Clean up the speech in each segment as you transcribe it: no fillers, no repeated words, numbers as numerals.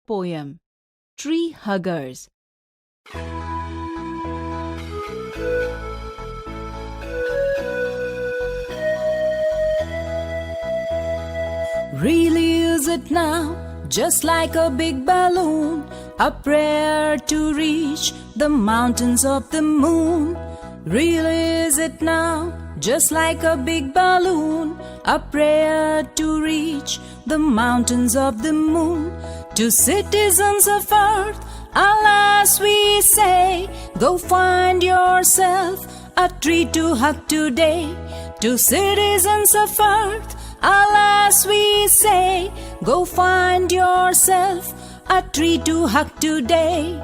Poem Tree Huggers. Really is it now, just like a big balloon, a prayer to reach the mountains of the moon? Really is it now, just like a big balloon, a prayer to reach the mountains of the moon? To citizens of earth, alas we say, go find yourself a tree to hug today. To citizens of earth, alas we say, go find yourself a tree to hug today.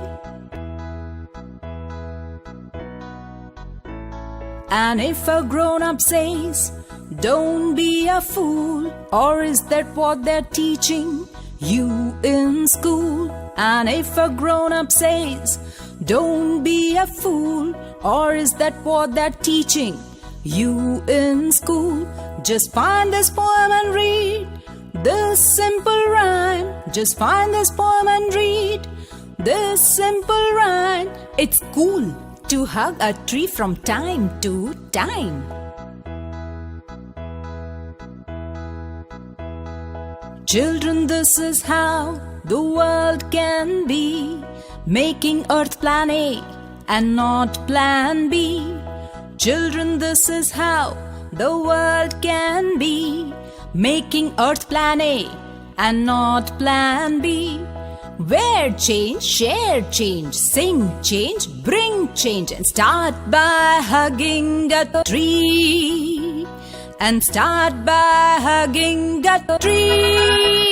And if a grown-up says, don't be a fool, or is that what they're teaching you in school? And if a grown-up says, don't be a fool, or is that what they're teaching you in school? Just find this poem and read this simple rhyme. Just find this poem and read this simple rhyme. It's cool to hug a tree from time to time. Children, this is how the world can be, making Earth Plan A and not Plan B. Children, this is how the world can be, making Earth Plan A and not Plan B. Wear change, share change, sing change, bring change, and start by hugging a tree. And start by hugging a tree.